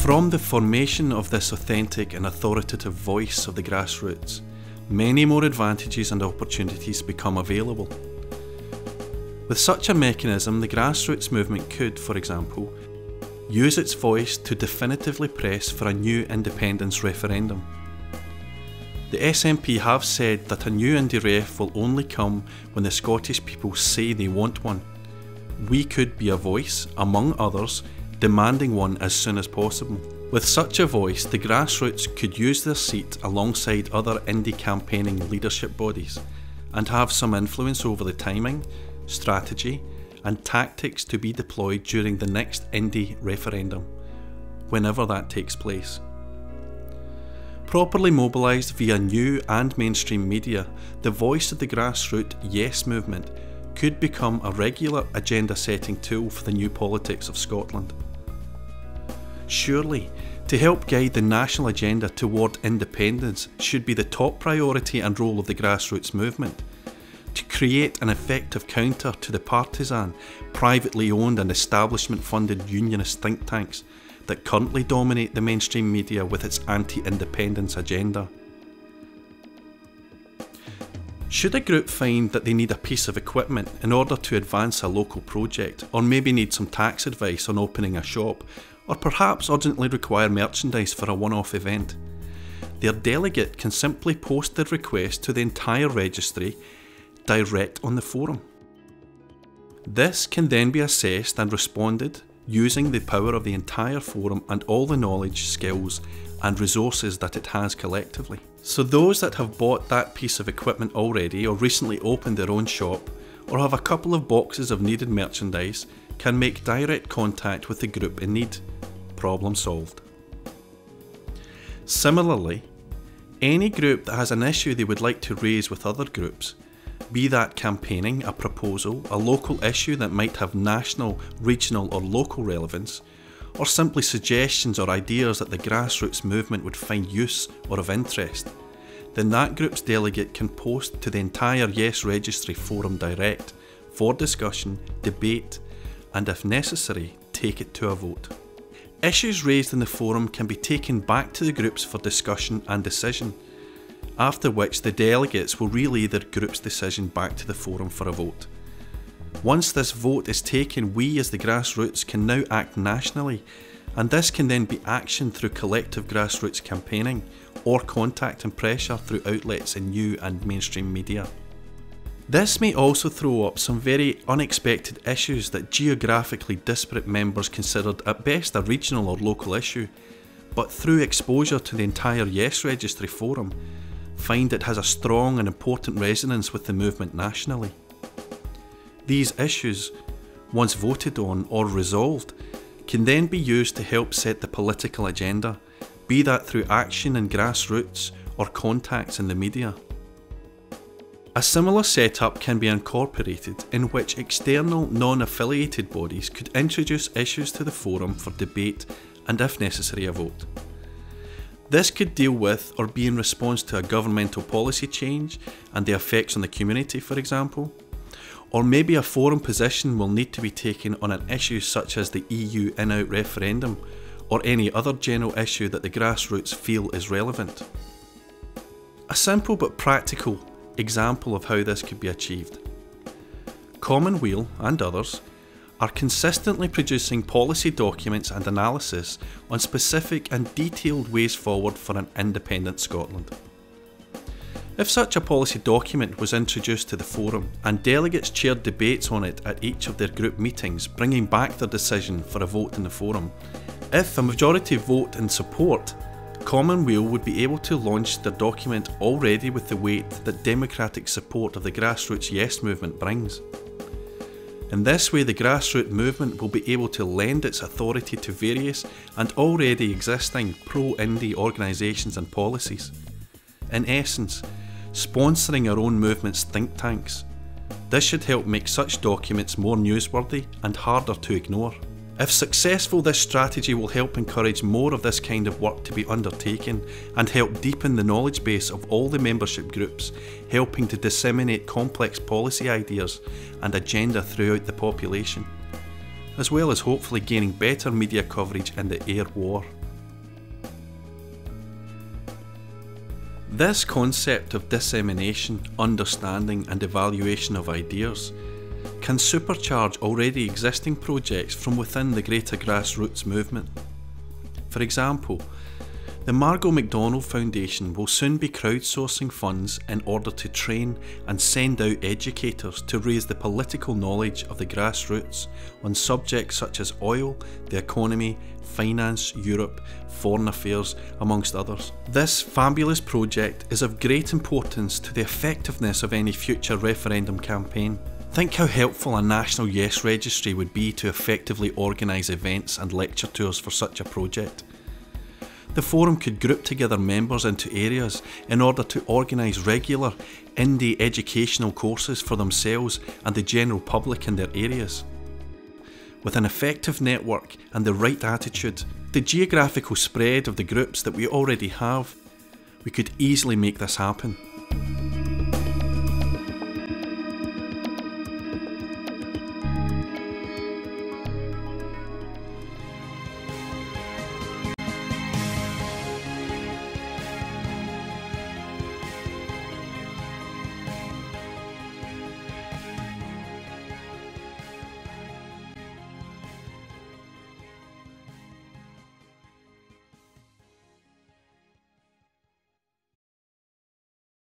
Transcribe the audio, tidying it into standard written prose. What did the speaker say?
From the formation of this authentic and authoritative voice of the grassroots, many more advantages and opportunities become available. With such a mechanism, the grassroots movement could, for example, use its voice to definitively press for a new independence referendum. The SNP have said that a new Indy ref will only come when the Scottish people say they want one. We could be a voice, among others, demanding one as soon as possible. With such a voice, the grassroots could use their seat alongside other Indy campaigning leadership bodies and have some influence over the timing, strategy and tactics to be deployed during the next Indy referendum, whenever that takes place. Properly mobilised via new and mainstream media, the voice of the grassroots Yes movement could become a regular agenda-setting tool for the new politics of Scotland. Surely, to help guide the national agenda toward independence should be the top priority and role of the grassroots movement. To create an effective counter to the partisan, privately owned and establishment-funded unionist think tanks that currently dominate the mainstream media with its anti-independence agenda. Should a group find that they need a piece of equipment in order to advance a local project, or maybe need some tax advice on opening a shop, or perhaps urgently require merchandise for a one-off event, their delegate can simply post their request to the entire registry direct on the forum. This can then be assessed and responded using the power of the entire forum and all the knowledge, skills and resources that it has collectively. So those that have bought that piece of equipment already or recently opened their own shop or have a couple of boxes of needed merchandise can make direct contact with the group in need. Problem solved. Similarly, any group that has an issue they would like to raise with other groups, be that campaigning, a proposal, a local issue that might have national, regional or local relevance, or simply suggestions or ideas that the grassroots movement would find use or of interest, then that group's delegate can post to the entire Yes Registry forum direct for discussion, debate and if necessary, take it to a vote. Issues raised in the forum can be taken back to the groups for discussion and decision, after which the delegates will relay their group's decision back to the forum for a vote. Once this vote is taken, we as the grassroots can now act nationally, and this can then be actioned through collective grassroots campaigning or contact and pressure through outlets in new and mainstream media. This may also throw up some very unexpected issues that geographically disparate members considered at best a regional or local issue, but through exposure to the entire Yes Registry forum, find it has a strong and important resonance with the movement nationally. These issues, once voted on or resolved, can then be used to help set the political agenda, be that through action in grassroots or contacts in the media. A similar setup can be incorporated in which external non-affiliated bodies could introduce issues to the forum for debate and if necessary a vote. This could deal with or be in response to a governmental policy change and the effects on the community, for example, or maybe a forum position will need to be taken on an issue such as the EU in-out referendum or any other general issue that the grassroots feel is relevant. A simple but practical example of how this could be achieved. Commonweal and others are consistently producing policy documents and analysis on specific and detailed ways forward for an independent Scotland. If such a policy document was introduced to the forum and delegates chaired debates on it at each of their group meetings, bringing back their decision for a vote in the forum, if a majority vote in support, Commonweal would be able to launch their document already with the weight that democratic support of the grassroots Yes movement brings. In this way, the grassroots movement will be able to lend its authority to various and already existing pro-Indy organisations and policies. In essence, sponsoring our own movement's think tanks. This should help make such documents more newsworthy and harder to ignore. If successful, this strategy will help encourage more of this kind of work to be undertaken and help deepen the knowledge base of all the membership groups, helping to disseminate complex policy ideas and agenda throughout the population, as well as hopefully gaining better media coverage in the air war. This concept of dissemination, understanding and evaluation of ideas can supercharge already existing projects from within the greater grassroots movement. For example, the Margot McDonald Foundation will soon be crowdsourcing funds in order to train and send out educators to raise the political knowledge of the grassroots on subjects such as oil, the economy, finance, Europe, foreign affairs, amongst others. This fabulous project is of great importance to the effectiveness of any future referendum campaign. Think how helpful a National Yes Registry would be to effectively organise events and lecture tours for such a project. The forum could group together members into areas in order to organise regular indie educational courses for themselves and the general public in their areas. With an effective network and the right attitude, the geographical spread of the groups that we already have, we could easily make this happen.